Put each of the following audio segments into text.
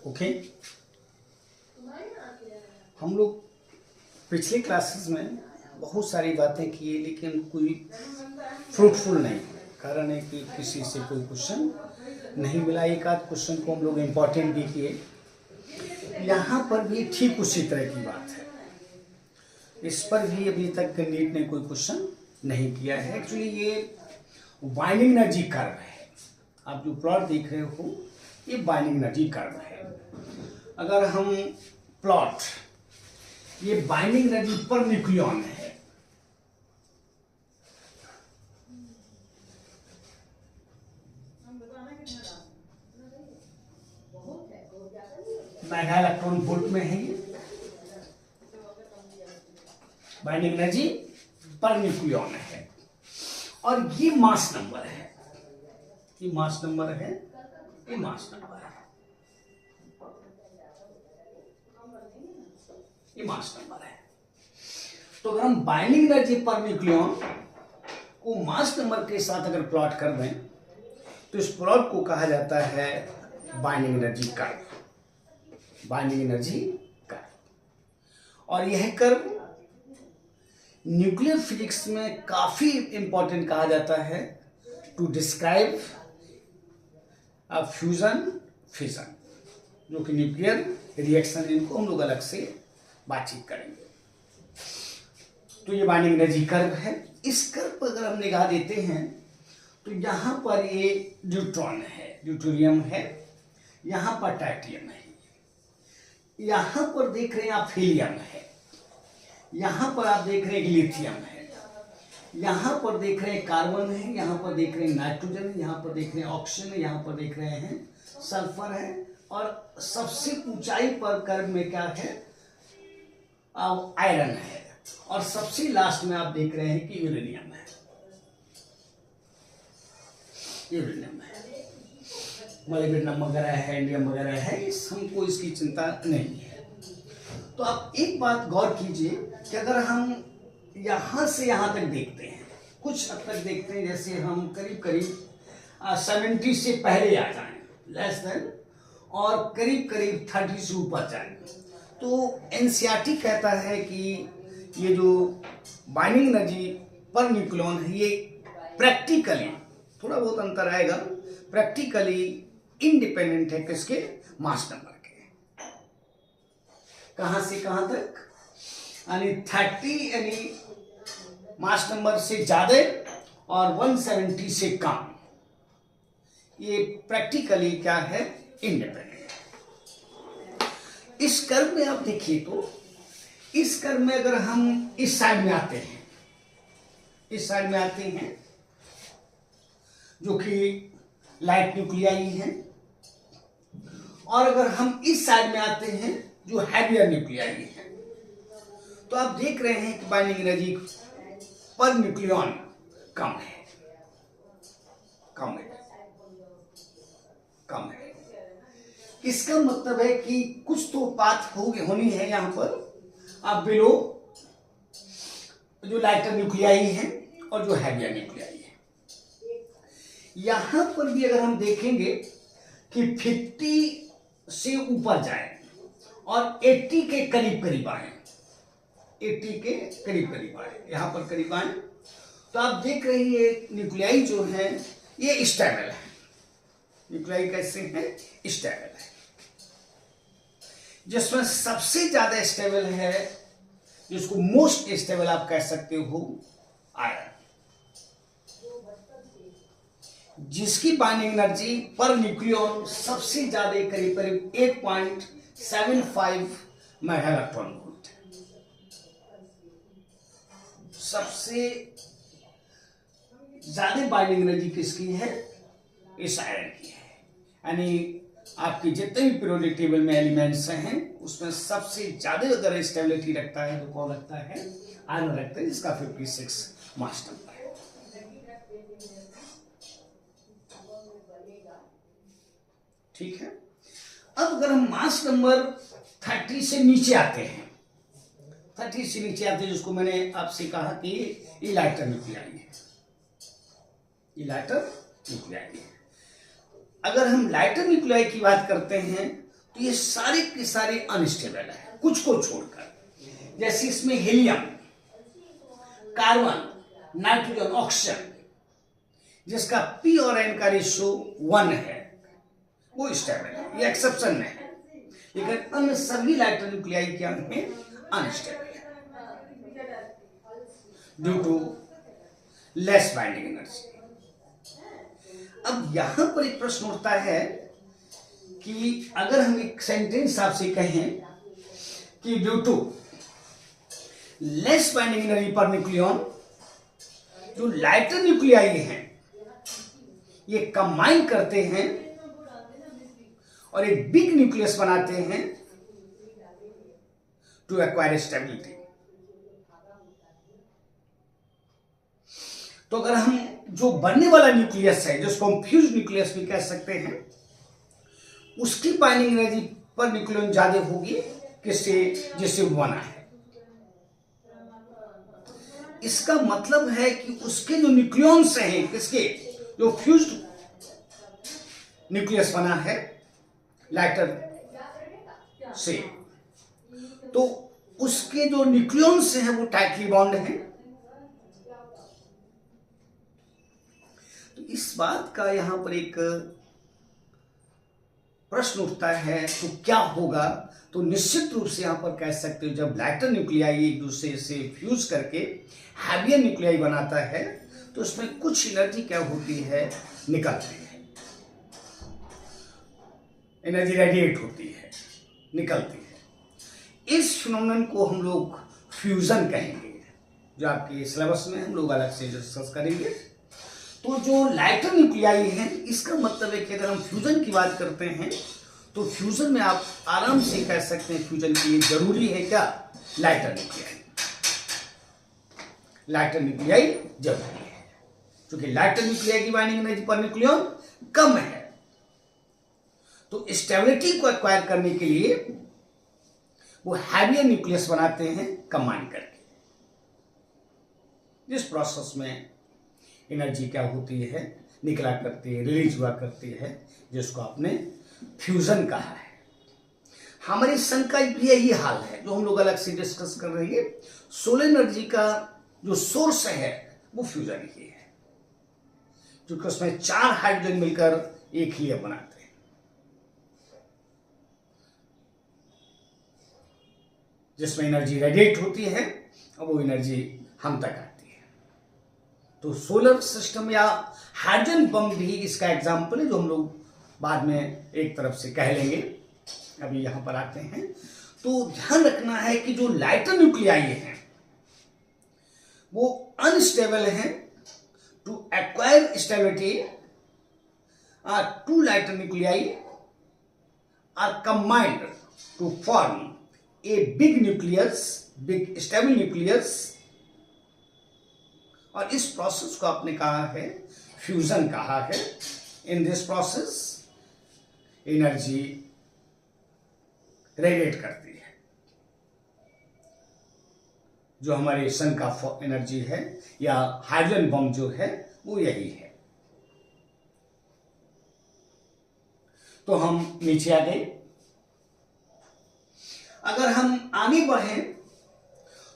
Okay. हम लोग पिछले क्लासेस में बहुत सारी बातें किए लेकिन कोई फ्रूटफुल नहीं। कारण है कि किसी से कोई क्वेश्चन नहीं मिला। एक आध क्वेश्चन को हम लोग इम्पोर्टेंट भी किए। यहाँ पर भी ठीक उसी तरह की बात है। इस पर भी अभी तक नीट ने कोई क्वेश्चन नहीं किया है। एक्चुअली ये बाइंडिंग एनर्जी कर्व है। आप जो प्लॉट देख रहे हो ये बाइंडिंग एनर्जी कर्व है। अगर हम प्लॉट, ये बाइंडिंग एनर्जी पर न्यूक्लियन है। मेगा इलेक्ट्रॉन वोल्ट में है ये बाइंडिंग एनर्जी पर न्यूक्लियन है। और ये मास नंबर है, ये मास नंबर है, ये मास नंबर है, ये मास नंबर है। तो अगर हम बाइंडिंग एनर्जी पर न्यूक्लियन को मास नंबर के साथ अगर प्लॉट कर दें तो इस प्लॉट को कहा जाता है binding energy curve. Binding energy curve. और यह कर्व न्यूक्लियर फिजिक्स में काफी इंपॉर्टेंट कहा जाता है to describe a fusion fission, जो कि न्यूक्लियर रिएक्शन, इनको हम लोग अलग से बातचीत करेंगे। तो ये बाइंडिंग एनर्जी कर्व है। इस कर्व पर अगर हम निगाह देते हैं तो यहाँ पर ये न्यूट्रॉन है, ड्यूटेरियम है, यहाँ पर टाइटेनियम है, यहाँ पर देख रहे हैं आप हीलियम है, यहाँ पर आप देख रहे हैं लिथियम है, यहाँ पर देख रहे हैं कार्बन है, यहाँ पर देख रहे हैं नाइट्रोजन है, यहाँ पर देख रहे हैं ऑक्सीजन है, यहाँ पर देख रहे हैं सल्फर है, और सबसे ऊंचाई पर कर्व में क्या है, आयरन है, और सबसे लास्ट में आप देख रहे हैं कि यूरेनियम है। यूरेनियम है, मोलिब्डेनम वगैरह है, इंडियम वगैरह है, हमको इसकी चिंता नहीं है। तो आप एक बात गौर कीजिए कि अगर हम यहां से यहां तक देखते हैं, कुछ हद तक देखते हैं, जैसे हम करीब करीब 70 से पहले आ जाएं, लेस देन, और करीब करीब 30 से ऊपर जाएं, तो एनसीईआरटी कहता है कि ये जो बाइंडिंग एनर्जी पर न्यूक्लियन है ये प्रैक्टिकली, थोड़ा बहुत अंतर आएगा, प्रैक्टिकली इंडिपेंडेंट है किसके, मास नंबर के। कहां से कहां तक, यानी 30 यानी मास नंबर से ज्यादा और 170 से कम, ये प्रैक्टिकली क्या है, इंडिपेंडेंट। इस कर्व में आप देखिए तो इस कर्व में अगर हम इस साइड में आते हैं, इस साइड में आते हैं जो कि लाइट न्यूक्लियाई है, और अगर हम इस साइड में आते हैं जो हैवियर न्यूक्लियाई है, तो आप देख रहे हैं कि बाइंडिंग एनर्जी पर न्यूक्लियन कम है, कम है, कम है। इसका मतलब है कि कुछ तो बात होनी है यहां पर। आप बिलो जो लाइटर न्यूक्लियाई है और जो हैवियर न्यूक्लियाई है, यहां पर भी अगर हम देखेंगे कि 50 से ऊपर जाए और 80 के करीब करीब आए, 80 के करीब करीब आए, यहां पर करीब आए, तो आप देख रहे हैं ये न्यूक्लियाई जो है ये स्टेबल है। न्यूक्लियाई कैसे है, स्टेबल है। जिसमें सबसे ज्यादा स्टेबल है, जिसको मोस्ट स्टेबल आप कह सकते हो, आयरन, जिसकी बाइंडिंग एनर्जी पर न्यूक्लियन सबसे ज्यादा करीब करीब 8.75 मेगा इलेक्ट्रॉन वोल्ट है। सबसे ज्यादा बाइंडिंग एनर्जी किसकी है, इस आयरन की है। यानी आपके जितने भी पीरियोडिक टेबल में एलिमेंट्स हैं उसमें सबसे ज्यादा अगर स्टेबिलिटी रखता है तो कौन रखता है, आयरन रखता है, जिसका 56 मास नंबर है। ठीक है। अब अगर हम मास नंबर 30 से नीचे आते हैं, 30 से नीचे आते हैं, जिसको मैंने आपसे कहा कि ये लाइटर न्यूक्लियाई है, ये लाइटर न्यूक्लियाई है। अगर हम लाइटर न्यूक्लियाई की बात करते हैं तो ये सारे के सारे अनस्टेबल है कुछ को छोड़कर। जैसे इसमें हीलियम, कार्बन, नाइट्रोजन, ऑक्सीजन जिसका पी और एन का रेशियो 1 है वो स्टेबल है, ये एक्सेप्शन में है। लेकिन अन्य सभी लाइटर न्यूक्लियाई क्या है, अनस्टेबल है due to less binding energy. अब यहां पर एक प्रश्न उठता है कि अगर हम एक सेंटेंस आपसे कहें कि due to less binding energy per nucleon जो लाइटर न्यूक्लियाई हैं ये कंबाइन करते हैं और एक बिग न्यूक्लियस बनाते हैं टू एक्वायर स्टेबिलिटी। तो अगर हम जो बनने वाला न्यूक्लियस है जिसको हम फ्यूज न्यूक्लियस भी कह सकते हैं उसकी बाइंडिंग एनर्जी पर न्यूक्लियन ज्यादा होगी किससे, जिससे बना है। इसका मतलब है कि उसके जो न्यूक्लियॉन्स हैं किसके, जो फ्यूज्ड न्यूक्लियस बना है लाइटर से, तो उसके जो न्यूक्लियॉन्स हैं वो टाइटली बॉन्ड हैं। तो इस बात का यहां पर एक प्रश्न उठता है तो क्या होगा। तो निश्चित रूप से यहां पर कह सकते हो जब लाइटर न्यूक्लियाई एक दूसरे से फ्यूज करके हैवियर न्यूक्लियाई बनाता है तो उसमें कुछ एनर्जी क्या होती है, निकलती है, एनर्जी रेडिएट होती है, निकलती है। इस फिनोमेनन को हम लोग फ्यूजन कहेंगे, जो आपके सिलेबस में हम लोग अलग से डिस्कस करेंगे। तो जो लाइटर न्यूक्लियाई है इसका मतलब है कि अगर हम फ्यूजन की बात करते हैं तो फ्यूजन में आप आराम से कह सकते हैं फ्यूजन के लिए जरूरी है क्या, लाइटर न्यूक्लियाई। लाइटर न्यूक्लियाई जरूरी है क्योंकि लाइटर न्यूक्लियाई की बाइंडिंग एनर्जी पर न्यूक्लियन कम है। तो स्टेबिलिटी को एक्वायर करने के लिए वो हैवियर न्यूक्लियस बनाते हैं कंबाइन करके, जिस प्रोसेस में एनर्जी क्या होती है, निकला करती है, रिलीज हुआ करती है, जिसको आपने फ्यूजन कहा है। हमारी सन का भी यही हाल है जो हम लोग अलग से डिस्कस कर रहे हैं। सोलर एनर्जी का जो सोर्स है वो फ्यूजन ही है क्योंकि उसमें 4 हाइड्रोजन मिलकर एक हीलियम बनाते हैं, जिसमें एनर्जी रेडिएट होती है और वो एनर्जी हम तक आती है। तो सोलर सिस्टम या हाइड्रोजन बम भी इसका एग्जाम्पल है जो हम लोग बाद में एक तरफ से कह लेंगे। अभी यहां पर आते हैं तो ध्यान रखना है कि जो लाइटर न्यूक्लियाई हैं वो अनस्टेबल हैं। To acquire stability two lighter nuclei are combined to form a big nucleus, big stable nucleus, और इस प्रोसेस को आपने कहा है फ्यूजन कहा है। In this process energy radiate करती है, जो हमारे सन का एनर्जी है या हाइड्रोजन बम जो है वो यही है। तो हम नीचे आ गए। अगर हम आगे बढ़े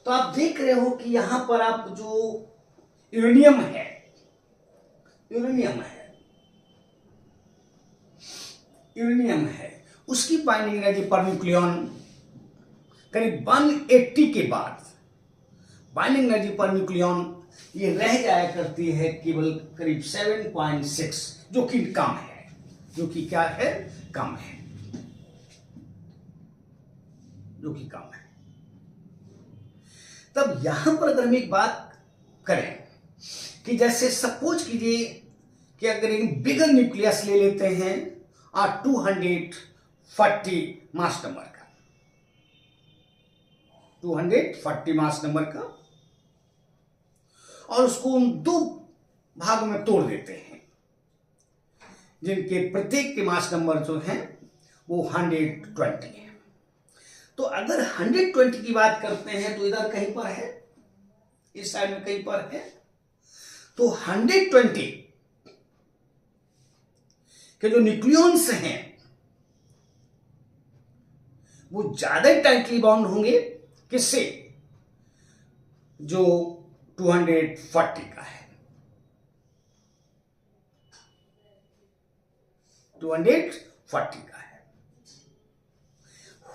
तो आप देख रहे हो कि यहां पर आप जो यूरेनियम है, यूरेनियम है उसकी बाइंडिंग एनर्जी पर न्यूक्लियन करीब 180 के बाद बाइंडिंग एनर्जी पर न्यूक्लियन ये रह जाया करती है केवल करीब 7.6, जो कि कम है, जो कि क्या है, कम है, जो कि कम है। तब यहां पर अगर हम एक बात करें कि जैसे सपोज कीजिए कि अगर एक बिगर न्यूक्लियस ले लेते हैं 240 मास नंबर का, 240 मास नंबर का, और उसको हम 2 भागों में तोड़ देते हैं जिनके प्रत्येक के मास नंबर जो है वो 120 है। तो अगर 120 की बात करते हैं तो इधर कहीं पर है, इस साइड में कहीं पर है, तो 120 के जो न्यूक्लियॉन्स हैं वो ज्यादा टाइटली बाउंड होंगे किससे, जो 240 का है, 240 का है।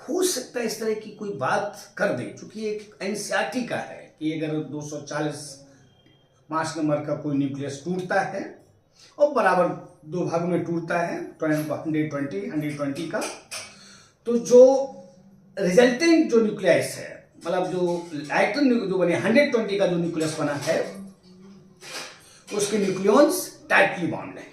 हो सकता है इस तरह की कोई बात कर दे, क्योंकि एक एनसीईआरटी का है कि अगर 240 मास नंबर का कोई न्यूक्लियस टूटता है और बराबर दो भाग में टूटता है 120 का, तो जो रिजल्टेंट जो न्यूक्लियस है, मतलब जो लाइटर जो बने 120 का जो न्यूक्लियस बना है, उसके न्यूक्लियॉन्स टाइटली बॉन्ड है।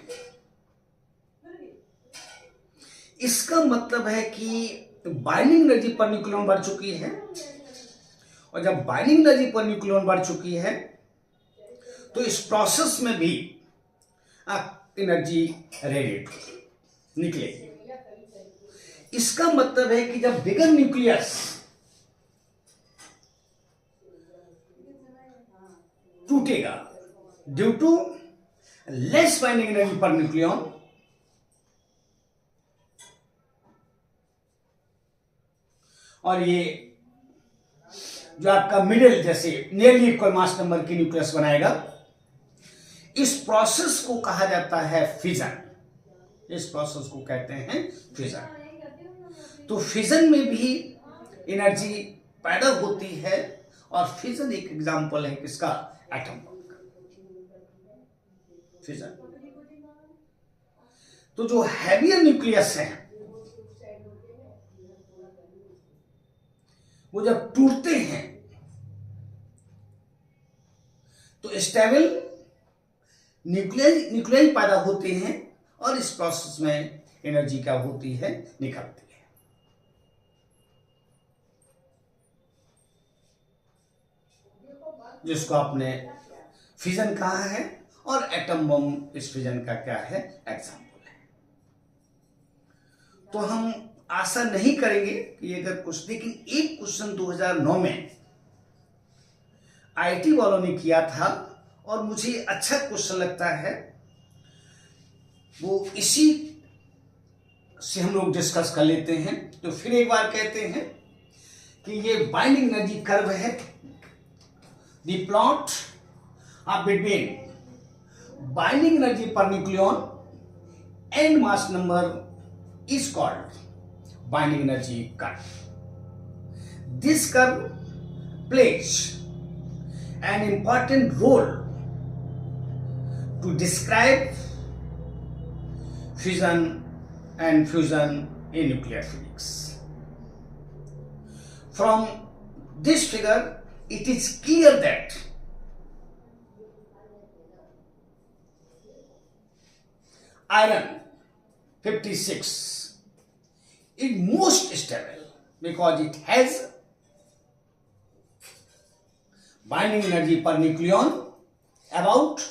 इसका मतलब है कि बाइंडिंग एनर्जी पर न्यूक्लियॉन बढ़ चुकी है, और जब बाइंडिंग एनर्जी पर न्यूक्लियॉन बढ़ चुकी है तो इस प्रोसेस में भी एनर्जी रेडिएट निकलेगी। इसका मतलब है कि जब बिगर न्यूक्लियस टूटेगा due to less binding energy per nucleon, और ये जो आपका मिडिल जैसे नियरली इक्वल मास नंबर की न्यूक्लियस बनाएगा, इस प्रोसेस को कहा जाता है फिजन। इस प्रोसेस को कहते हैं फिजन। तो फिजन में भी एनर्जी पैदा होती है, और फिजन एक एग्जांपल है किसका, एटम बम का फिजन। तो जो हैवियर न्यूक्लियस है वो जब टूटते हैं तो स्टेबल न्यूक्लियाई पैदा होते हैं, और इस प्रोसेस में एनर्जी क्या होती है, निकलती है। जिसको आपने फिजन कहा है, और एटम बम इस फिजन का क्या है, एग्जांपल है। तो हम आशा नहीं करेंगे कि अगर कुछ, लेकिन एक क्वेश्चन 2009 में आईआईटी वालों ने किया था और मुझे अच्छा क्वेश्चन लगता है, वो इसी से हम लोग डिस्कस कर लेते हैं। तो फिर एक बार कहते हैं कि ये बाइंडिंग एनर्जी कर्व है, the plot of between binding energy per nucleon and mass number is called binding energy curve. This curve plays an important role to describe fission and fusion in nuclear physics. From this figure, it is clear that iron 56 is most stable because it has binding energy per nucleon about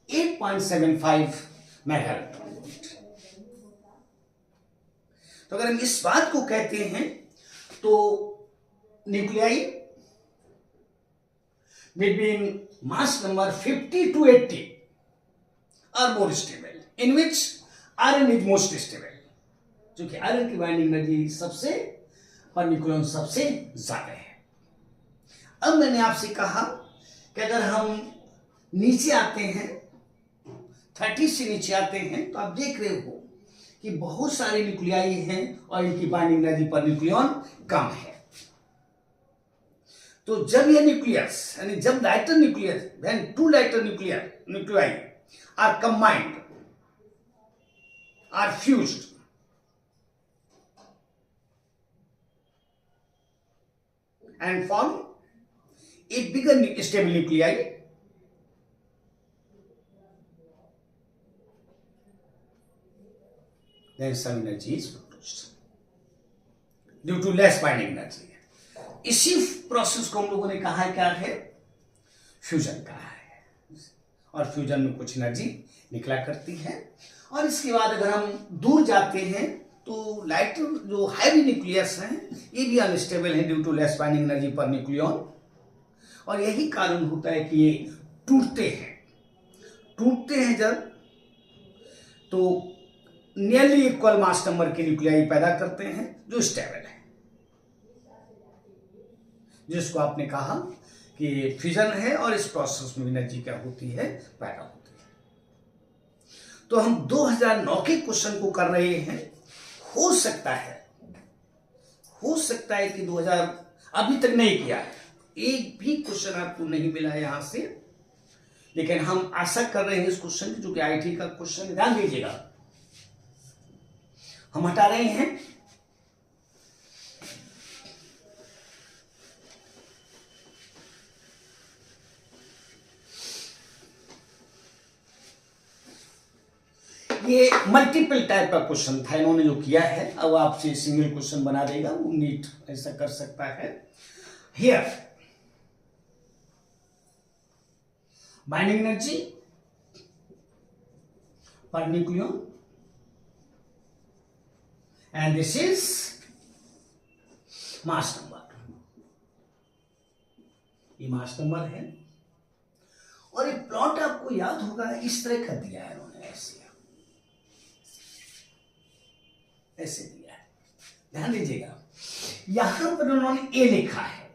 8.75 megaelectron volt. तो अगर हम इस बात को कहते हैं तो nuclei between mass number 50 to 80 are more stable, in which iron is most stable, क्योंकि आयरन की बाइंडिंग एनर्जी सबसे पर न्यूक्लियॉन सबसे ज्यादा है। अब मैंने आपसे कहा कि अगर हम नीचे आते हैं, 30 से नीचे आते हैं, तो आप देख रहे हो कि बहुत सारे न्यूक्लियाई हैं और इनकी बाइंडिंग एनर्जी पर न्यूक्लियॉन कम है। तो जब यह न्यूक्लियस, यानी जब lighter nucleus, when two lighter nuclei are combined, are fused, and form a bigger stable nuclei, then some energy is produced due to less binding energy. इसी process को हम लोगों ने कहा है क्या है, फ्यूजन कहा है, और फ्यूजन में कुछ एनर्जी निकला करती है। और इसके बाद अगर हम दूर जाते हैं तो लाइटर जो हैवी न्यूक्लियस हैं ये भी अनस्टेबल है due to less binding energy per nucleon, और यही कारण होता है कि ये टूटते हैं जब, तो नियरली इक्वल मास नंबर के न्यूक्लियाई पैदा करते हैं जो स्टेबल है। जिसको आपने कहा कि फ्यूजन है और इस प्रोसेस में एनर्जी क्या होती है, पैदा होती है। तो हम 2009 के क्वेश्चन को कर रहे हैं। हो सकता है कि 2000 अभी तक नहीं किया है, एक भी क्वेश्चन आपको नहीं मिला है यहां से, लेकिन हम आशा कर रहे हैं इस क्वेश्चन की, जो कि आईटी का क्वेश्चन, ध्यान दीजिएगा। हम हटा रहे हैं ये मल्टीपल टाइप का क्वेश्चन था इन्होंने जो किया है। अब आपसे सिंगल क्वेश्चन बना देगा, वो नीट ऐसा कर सकता है। Here binding energy per nucleon and this is mass number. ये मास नंबर है और ये प्लॉट आपको याद होगा, इस तरह का दिया है इन्होंने, ऐसे दिया है। ध्यान दीजिएगा, यहां पर उन्होंने ए लिखा है,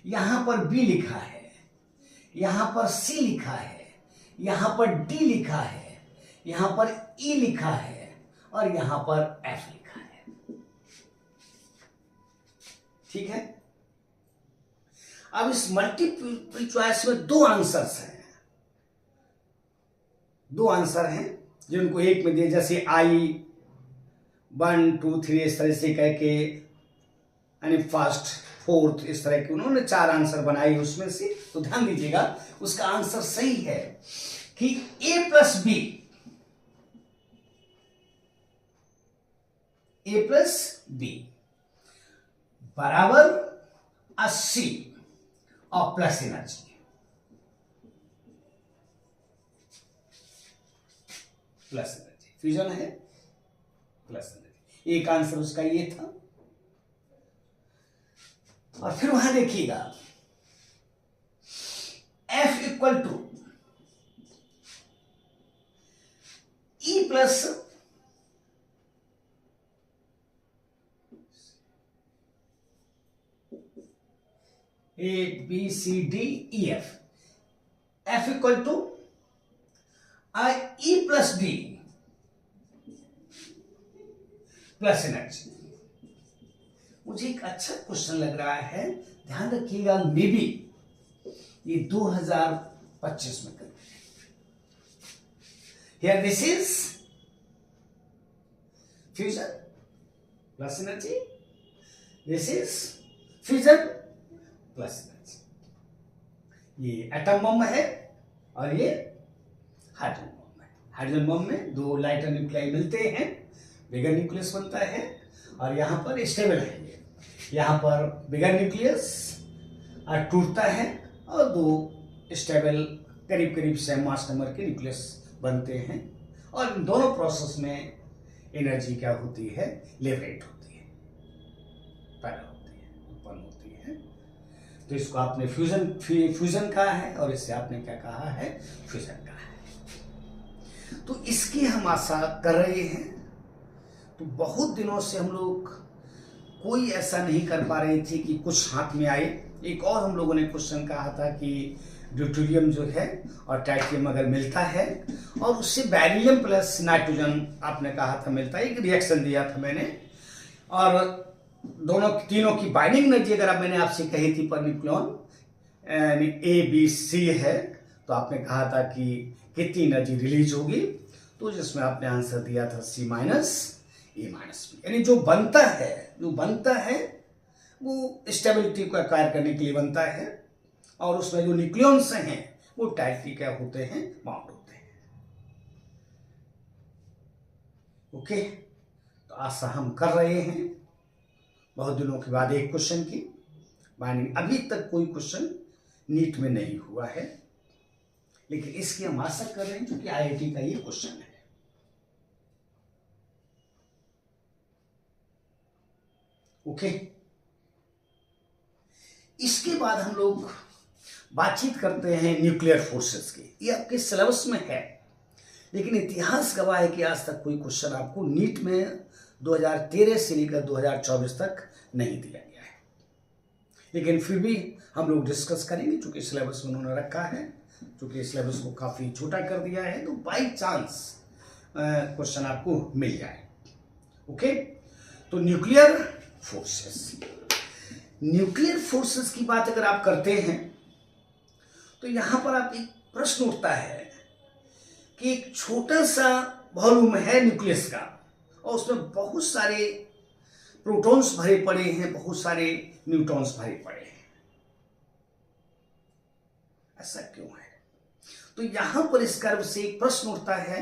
यहां पर बी लिखा है, यहां पर सी लिखा है, यहां पर डी लिखा है, यहां पर ई लिखा है और यहां पर एफ लिखा है। ठीक है। अब इस मल्टीपल चॉइस में दो आंसर्स हैं, दो आंसर हैं जिनको एक में दिए, जैसे आई 1 2 3 इस तरह से कह के, यानी फर्स्ट फोर्थ इस तरह के उन्होंने 4 आंसर बनाए उसमें से। तो ध्यान दीजिएगा, उसका आंसर सही है कि ए प्लस बी बराबर 80 और plus energy, plus energy fusion है, प्लस एनर्जी। एक आंसर उसका ये था। और फिर वहां देखिएगा F equal to E plus A B C D E F, F equal to E plus D plus energy. मुझे एक अच्छा क्वेश्चन लग रहा है, ध्यान रखिएगा, मे बी ये 2025 में करेंगे। Here this is fusion plus energy, this is fusion plus energy. ये एटम बम है और ये हाइड्रोजन बम है। हाइड्रोजन बम में 2 लाइटर न्यूक्लियाई मिलते हैं, बिगर न्यूक्लियस बनता है और यहां पर स्टेबल है। यहां पर बिगर न्यूक्लियस टूटता है और 2 स्टेबल करीब करीब सेम मास नंबर के न्यूक्लियस बनते हैं, और इन दोनों प्रोसेस में एनर्जी क्या होती है, लिबरेट होती है, पैदा होती है, उत्पन्न होती है। तो इसको आपने फ्यूजन कहा है और इससे आपने क्या कहा है, फ्यूजन कहा है। तो इसकी हम आशा कर रहे हैं। तो बहुत दिनों से हम लोग कोई ऐसा नहीं कर पा रहे थे कि कुछ हाथ में आए। एक और हम लोगों ने क्वेश्चन कहा था कि ड्यूटेरियम जो है और ट्राइटियम अगर मिलता है और उससे बैरियम प्लस नाइट्रोजन आपने कहा था मिलता है, एक रिएक्शन दिया था मैंने, और दोनों तीनों की बाइंडिंग एनर्जी अगर मैंने आपसे कही थी per nucleon A B C है, तो आपने कहा था कि कितनी एनर्जी रिलीज होगी, तो जिसमें आपने आंसर दिया था C minus E minus B. यानी जो बनता है वो स्टेबिलिटी को एक्वायर करने के लिए बनता है, और उसमें जो न्यूक्लियॉन्स हैं वो टाइटली क्या होते हैं, बाउंड होते हैं। ओके, तो आशा हम कर रहे हैं बहुत दिनों के बाद एक क्वेश्चन की बाइंडिंग। अभी तक कोई क्वेश्चन नीट में नहीं हुआ है, लेकिन इसकी हम आशा कर रहे हैं क्योंकि IIT का ये क्वेश्चन है। ओके, इसके बाद हम लोग बातचीत करते हैं न्यूक्लियर फोर्सेस की। ये आपके सिलेबस में है, लेकिन इतिहास गवाह है कि आज तक कोई क्वेश्चन आपको नीट में 2013 से लेकर 2024 तक नहीं दिया गया है। लेकिन फिर भी हम लोग डिस्कस करेंगे, चूंकि सिलेबस में उन्होंने रखा है, चूंकि सिलेबस को काफ़ी छोटा कर दिया है, तो बाई चांस क्वेश्चन आपको मिल जाए। ओके, तो न्यूक्लियर फोर्सेस की बात अगर आप करते हैं तो यहां पर आप एक प्रश्न उठता है कि एक छोटा सा वॉल्यूम है न्यूक्लियस का और उसमें बहुत सारे प्रोटॉन्स भरे पड़े हैं, बहुत सारे न्यूट्रॉन्स भरे पड़े हैं, ऐसा क्यों है? तो यहां पर इस कर्व से एक प्रश्न उठता है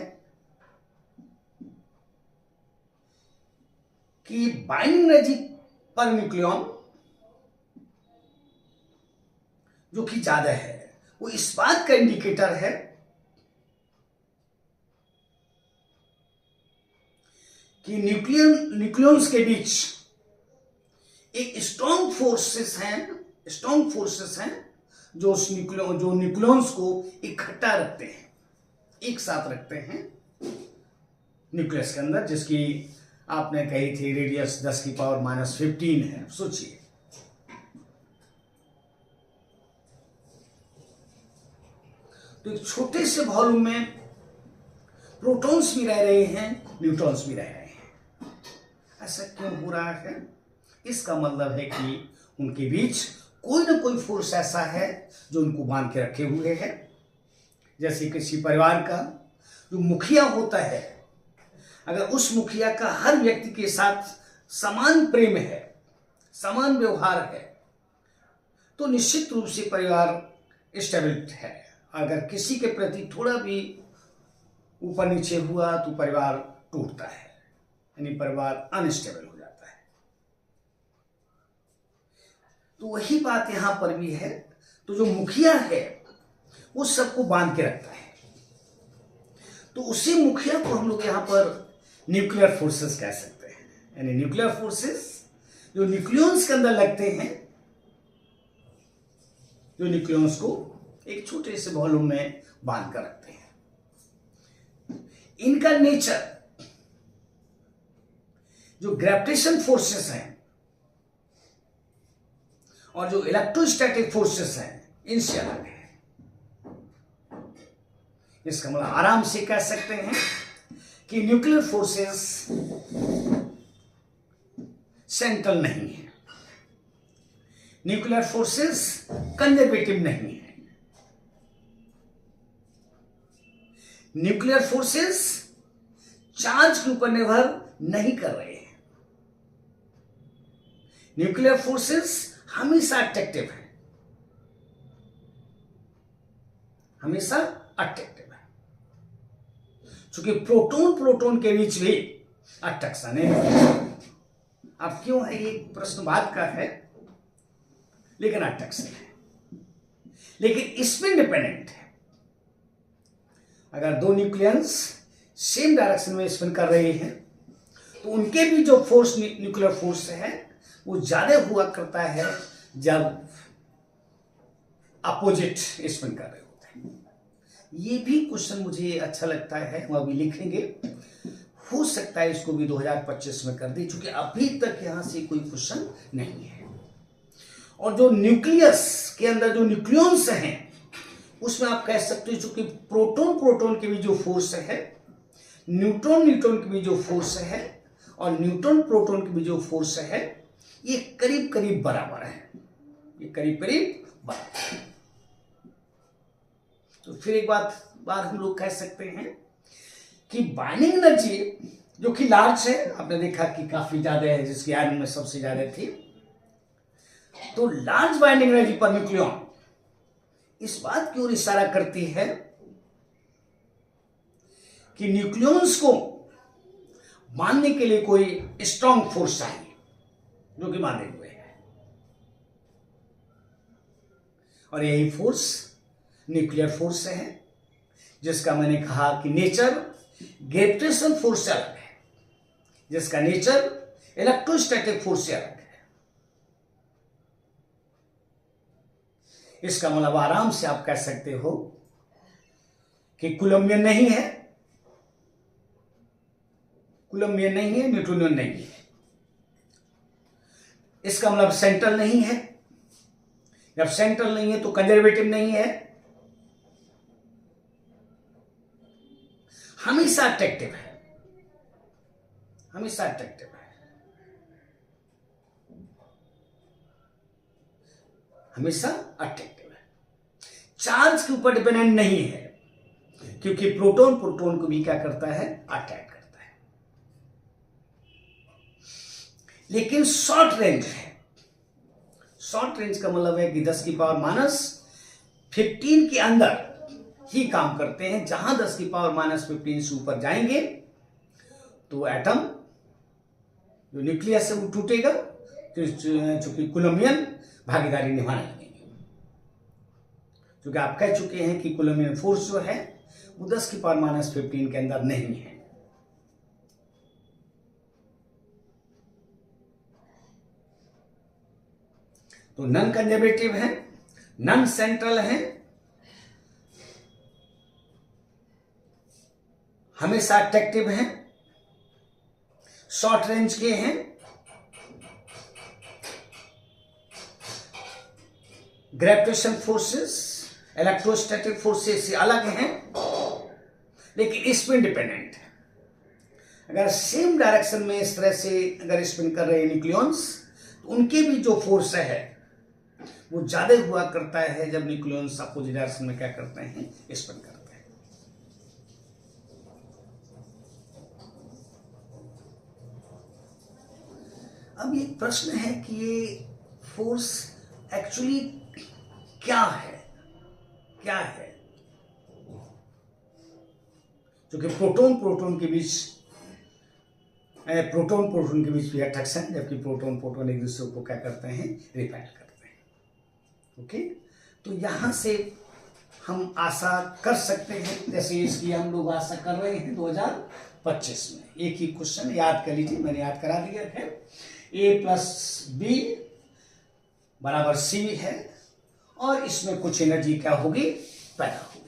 कि बाइंडिंग एनर्जी पर न्यूक्लियन जो कि ज्यादा है, वो इस बात का इंडिकेटर है कि न्यूक्लियंस के बीच एक स्ट्रॉन्ग फोर्सेस हैं जो न्यूक्लियंस को इकट्ठा रखते हैं, एक साथ रखते हैं न्यूक्लियस के अंदर, जिसकी आपने कही थी रेडियस 10⁻⁻15 है। सोचिए, तो एक छोटे से वॉल्यूम में प्रोटॉन्स भी रह रहे हैं, न्यूट्रॉन्स भी रह रहे हैं, ऐसा क्यों हो रहा है? इसका मतलब है कि उनके बीच कोई ना कोई फोर्स ऐसा है जो उनको बांध के रखे हुए है। जैसे किसी परिवार का जो मुखिया होता है, अगर उस मुखिया का हर व्यक्ति के साथ समान प्रेम है, समान व्यवहार है, तो निश्चित रूप से परिवार स्टेबल है। अगर किसी के प्रति थोड़ा भी ऊपर नीचे हुआ तो परिवार टूटता है, यानी परिवार अनस्टेबल हो जाता है। तो वही बात यहां पर भी है। तो जो मुखिया है वो सबको बांध के रखता है, तो उसी मुखिया को हम लोग यहां पर न्यूक्लियर फोर्सेस कह सकते हैं। यानी न्यूक्लियर फोर्सेस जो न्यूक्लियंस के अंदर लगते हैं, जो न्यूक्लियंस को एक छोटे से वॉल्यूम में बांध कर रखते हैं। इनका नेचर जो ग्रेविटेशन फोर्सेस हैं और जो इलेक्ट्रोस्टैटिक फोर्सेस हैं, इनसे अलग है। इसका मतलब आराम से कह सकते हैं कि न्यूक्लियर फोर्सेस सेंट्रल नहीं है, न्यूक्लियर फोर्सेस कंजर्वेटिव नहीं है, न्यूक्लियर फोर्सेस चार्ज के ऊपर निर्भर नहीं कर रहे हैं, न्यूक्लियर फोर्सेस हमेशा अट्रैक्टिव है, हमेशा अट्रैक्टिव है। चूंकि प्रोटोन के बीच भी अट्रैक्शन है। अब क्यों है, ये प्रश्न बात का है, लेकिन अट्रैक्शन है, लेकिन स्पिन डिपेंडेंट है। अगर दो न्यूक्लियंस सेम डायरेक्शन में स्पिन कर रहे हैं तो उनके भी जो फोर्स, न्यूक्लियर फोर्स है, वो ज्यादा हुआ करता है जब अपोजिट स्पिन कर रहे होते हैं। ये भी क्वेश्चन मुझे अच्छा लगता है, हम अभी लिखेंगे। हो सकता है इसको भी 2025 में कर दे, क्योंकि अभी तक यहां से कोई क्वेश्चन नहीं है। और जो न्यूक्लियस के अंदर जो न्यूक्लियंस हैं, उसमें आप कह सकते हो चूंकि प्रोटॉन के भी जो फोर्स है, न्यूट्रॉन के भी जो फोर्स है, और न्यूट्रॉन प्रोटॉन के भी जो फोर्स है, ये करीब करीब बराबर है, ये करीब करीब बराबर है। तो फिर एक बात हम लोग कह सकते हैं कि बाइंडिंग एनर्जी जो कि लार्ज है, आपने देखा कि काफी ज्यादा है, जिसकी आयरन में सबसे ज्यादा थी। तो large binding energy per nucleon इस बात की ओर इशारा करती है कि न्यूक्लियंस को बांधने के लिए कोई स्ट्रॉन्ग फोर्स चाहिए, जो कि बांधे हुए है, और यही फोर्स न्यूक्लियर फोर्स है, जिसका मैंने कहा कि नेचर ग्रेविटेशन फोर्स से अलग है, जिसका नेचर इलेक्ट्रोस्टैटिक फोर्स से अलग है। इसका मतलब आराम से आप कह सकते हो कि कूलम्बियन नहीं है, न्यूटोनियन नहीं है। इसका मतलब सेंट्रल नहीं है, जब सेंट्रल नहीं है तो कंजर्वेटिव नहीं है, हमेशा अट्रैक्टिव है, हमेशा अट्रैक्टिव है, हमेशा अट्रैक्टिव है। चार्ज के ऊपर डिपेंडेंट नहीं है, क्योंकि प्रोटॉन प्रोटॉन को भी क्या करता है, अट्रैक्ट करता है। लेकिन शॉर्ट रेंज है। शॉर्ट रेंज का मतलब है कि 10 की पावर माइनस 15 के अंदर ही काम करते हैं। जहां 10 की पावर माइनस 15 से ऊपर जाएंगे तो एटम जो न्यूक्लियस है वो टूटेगा, चूंकि कूलम्बियन भागीदारी निभाने लगेंगे। क्योंकि आप कह चुके हैं कि कूलम्बियन फोर्स जो है वो 10 की पावर माइनस 15 के अंदर नहीं है। तो नॉन कंजर्वेटिव है, नॉन सेंट्रल है, हमेशा अट्रैक्टिव है, शॉर्ट रेंज के हैं, ग्रेविटेशन फोर्सेस इलेक्ट्रोस्टैटिक फोर्सेस से अलग हैं, लेकिन स्पिन डिपेंडेंट है। अगर सेम डायरेक्शन में इस तरह से अगर स्पिन कर रहे हैं न्यूक्लियॉन्स, तो उनके भी जो फोर्स है वो ज्यादा हुआ करता है जब न्यूक्लियॉन्स अपोजिट डायरेक्शन में क्या करते हैं, स्पिन करते हैं। अब ये प्रश्न है कि ये फोर्स एक्चुअली क्या है, क्या है? क्योंकि प्रोटॉन प्रोटॉन के बीच भी अट्रैक्शन, जबकि प्रोटॉन प्रोटॉन एक दूसरे को क्या करते हैं, रिपेल करते हैं। ओके, तो यहां से हम आशा कर सकते हैं, जैसे इसकी हम लोग आशा कर रहे हैं 2025 में। एक ही क्वेश्चन याद कर लीजिए, मैंने याद करा दिया है। A+B बराबर C है, और इसमें कुछ एनर्जी क्या होगी, पैदा होगी।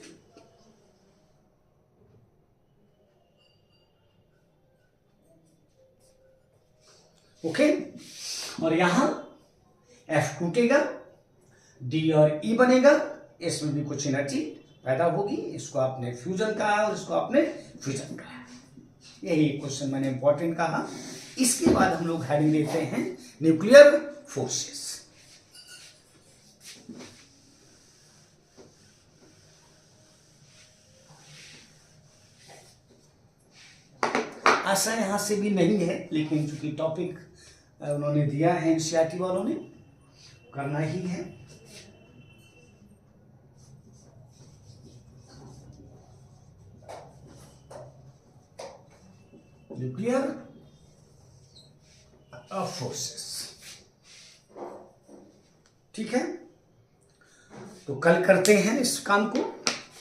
ओके, और यहां F टूटेगा, D और E बनेगा, इसमें भी कुछ एनर्जी पैदा होगी। इसको आपने फ्यूजन कहा और इसको आपने फ्यूजन कहा। यही क्वेश्चन मैंने इंपॉर्टेंट कहा। इसके बाद हम लोग हेडिंग लेते हैं न्यूक्लियर फोर्सेस। आशा यहां से भी नहीं है, लेकिन चूंकि टॉपिक उन्होंने दिया है, एनसीईआरटी वालों ने, करना ही है। न्यूक्लियर फोर्सेस, ठीक है। तो कल करते हैं इस काम को।